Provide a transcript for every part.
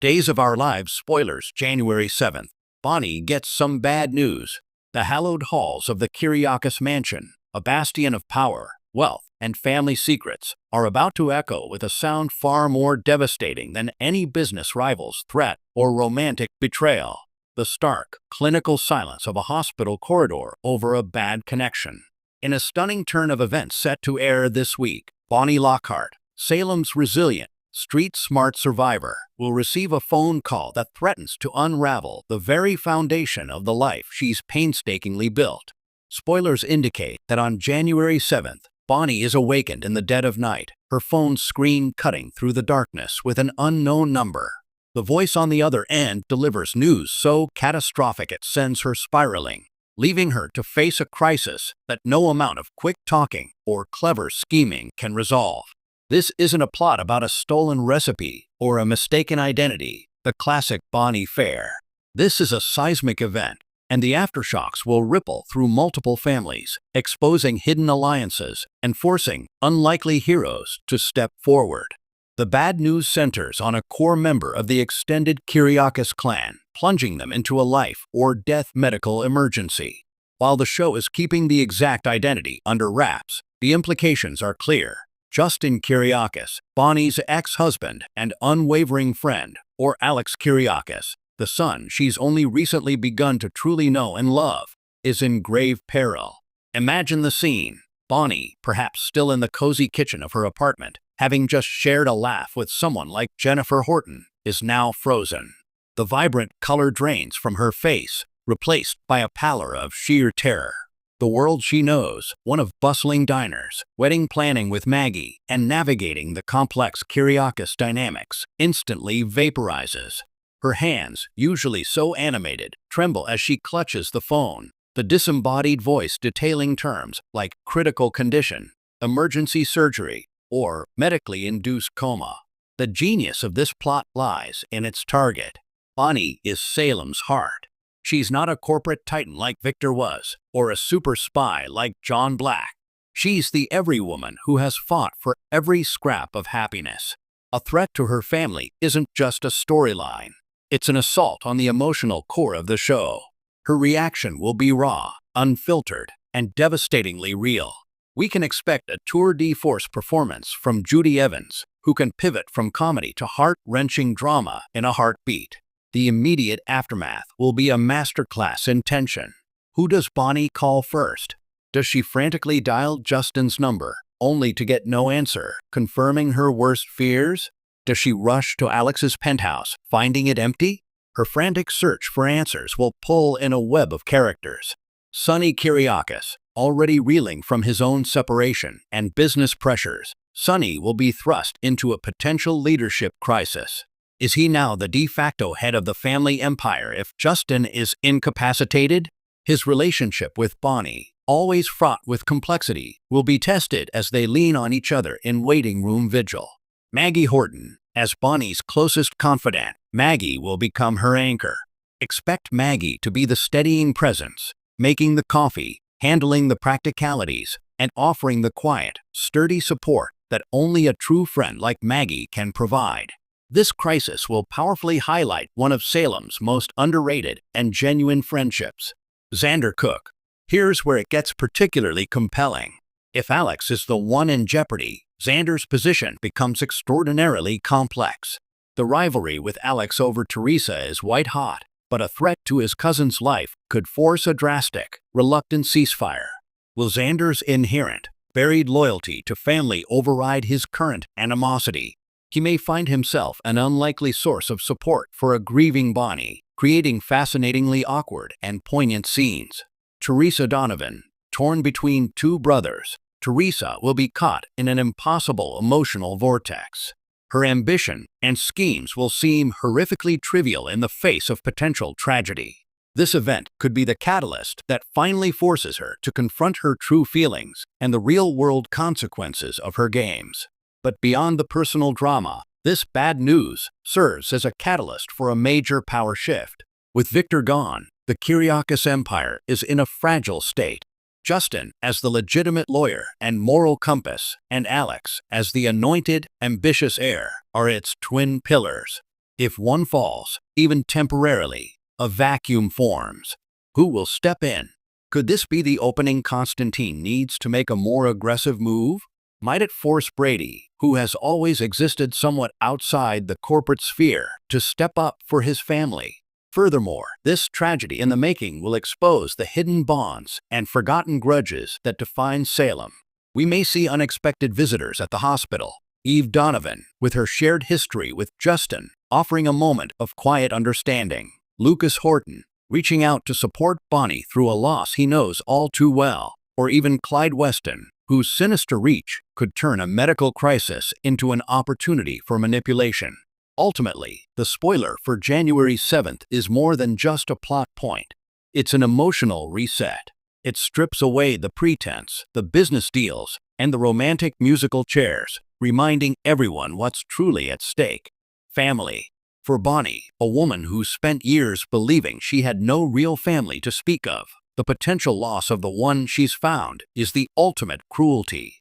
Days of Our Lives spoilers January 7th. Bonnie gets some bad news. The hallowed halls of the Kyriakis mansion, a bastion of power, wealth, and family secrets, are about to echo with a sound far more devastating than any business rival's threat or romantic betrayal. The stark, clinical silence of a hospital corridor over a bad connection. In a stunning turn of events set to air this week, Bonnie Lockhart, Salem's resilient, street-smart survivor, will receive a phone call that threatens to unravel the very foundation of the life she's painstakingly built. Spoilers indicate that on January 7th, Bonnie is awakened in the dead of night, her phone's screen cutting through the darkness with an unknown number. The voice on the other end delivers news so catastrophic it sends her spiraling, leaving her to face a crisis that no amount of quick talking or clever scheming can resolve. This isn't a plot about a stolen recipe or a mistaken identity, the classic Bonnie fare. This is a seismic event, and the aftershocks will ripple through multiple families, exposing hidden alliances and forcing unlikely heroes to step forward. The bad news centers on a core member of the extended Kyriakis clan, plunging them into a life-or-death medical emergency. While the show is keeping the exact identity under wraps, the implications are clear. Justin Kyriakis, Bonnie's ex-husband and unwavering friend, or Alex Kyriakis, the son she's only recently begun to truly know and love, is in grave peril. Imagine the scene. Bonnie, perhaps still in the cozy kitchen of her apartment, having just shared a laugh with someone like Jennifer Horton, is now frozen. The vibrant color drains from her face, replaced by a pallor of sheer terror. The world she knows, one of bustling diners, wedding planning with Maggie, and navigating the complex Kyriakis dynamics, instantly vaporizes. Her hands, usually so animated, tremble as she clutches the phone, the disembodied voice detailing terms like critical condition, emergency surgery, or medically induced coma. The genius of this plot lies in its target. Bonnie is Salem's heart. She's not a corporate titan like Victor was, or a super spy like John Black. She's the everywoman who has fought for every scrap of happiness. A threat to her family isn't just a storyline. It's an assault on the emotional core of the show. Her reaction will be raw, unfiltered, and devastatingly real. We can expect a tour de force performance from Judy Evans, who can pivot from comedy to heart-wrenching drama in a heartbeat. The immediate aftermath will be a masterclass in tension. Who does Bonnie call first? Does she frantically dial Justin's number, only to get no answer, confirming her worst fears? Does she rush to Alex's penthouse, finding it empty? Her frantic search for answers will pull in a web of characters. Sonny Kyriakis, already reeling from his own separation and business pressures, Sonny will be thrust into a potential leadership crisis. Is he now the de facto head of the family empire if Justin is incapacitated? His relationship with Bonnie, always fraught with complexity, will be tested as they lean on each other in waiting room vigil. Maggie Horton, as Bonnie's closest confidant, Maggie will become her anchor. Expect Maggie to be the steadying presence, making the coffee, handling the practicalities, and offering the quiet, sturdy support that only a true friend like Maggie can provide. This crisis will powerfully highlight one of Salem's most underrated and genuine friendships, Xander Cook. Here's where it gets particularly compelling. If Alex is the one in jeopardy, Xander's position becomes extraordinarily complex. The rivalry with Alex over Teresa is white-hot, but a threat to his cousin's life could force a drastic, reluctant ceasefire. Will Xander's inherent, buried loyalty to family override his current animosity? He may find himself an unlikely source of support for a grieving Bonnie, creating fascinatingly awkward and poignant scenes. Teresa Donovan, torn between two brothers, Teresa will be caught in an impossible emotional vortex. Her ambition and schemes will seem horrifically trivial in the face of potential tragedy. This event could be the catalyst that finally forces her to confront her true feelings and the real-world consequences of her games. But beyond the personal drama, this bad news serves as a catalyst for a major power shift. With Victor gone, the Kyriakis empire is in a fragile state. Justin as the legitimate lawyer and moral compass, and Alex as the anointed, ambitious heir, are its twin pillars. If one falls, even temporarily, a vacuum forms. Who will step in? Could this be the opening Constantine needs to make a more aggressive move? Might it force Brady, who has always existed somewhat outside the corporate sphere, to step up for his family? Furthermore, this tragedy in the making will expose the hidden bonds and forgotten grudges that define Salem. We may see unexpected visitors at the hospital. Eve Donovan, with her shared history with Justin, offering a moment of quiet understanding. Lucas Horton, reaching out to support Bonnie through a loss he knows all too well. Or even Clyde Weston, whose sinister reach could turn a medical crisis into an opportunity for manipulation. Ultimately, the spoiler for January 7th is more than just a plot point. It's an emotional reset. It strips away the pretense, the business deals, and the romantic musical chairs, reminding everyone what's truly at stake. Family. For Bonnie, a woman who spent years believing she had no real family to speak of, the potential loss of the one she's found is the ultimate cruelty.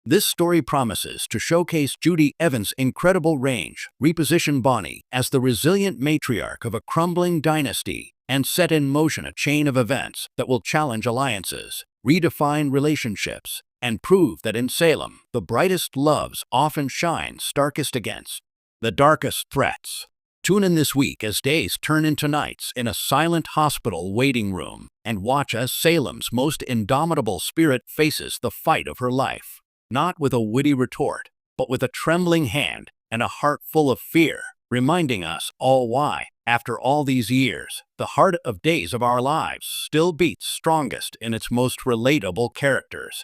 This story promises to showcase Judy Evans' incredible range, reposition Bonnie as the resilient matriarch of a crumbling dynasty, and set in motion a chain of events that will challenge alliances, redefine relationships, and prove that in Salem, the brightest loves often shine starkest against the darkest threats. Tune in this week as days turn into nights in a silent hospital waiting room, and watch as Salem's most indomitable spirit faces the fight of her life. Not with a witty retort, but with a trembling hand and a heart full of fear, reminding us all why, after all these years, the heart of Days of Our Lives still beats strongest in its most relatable characters.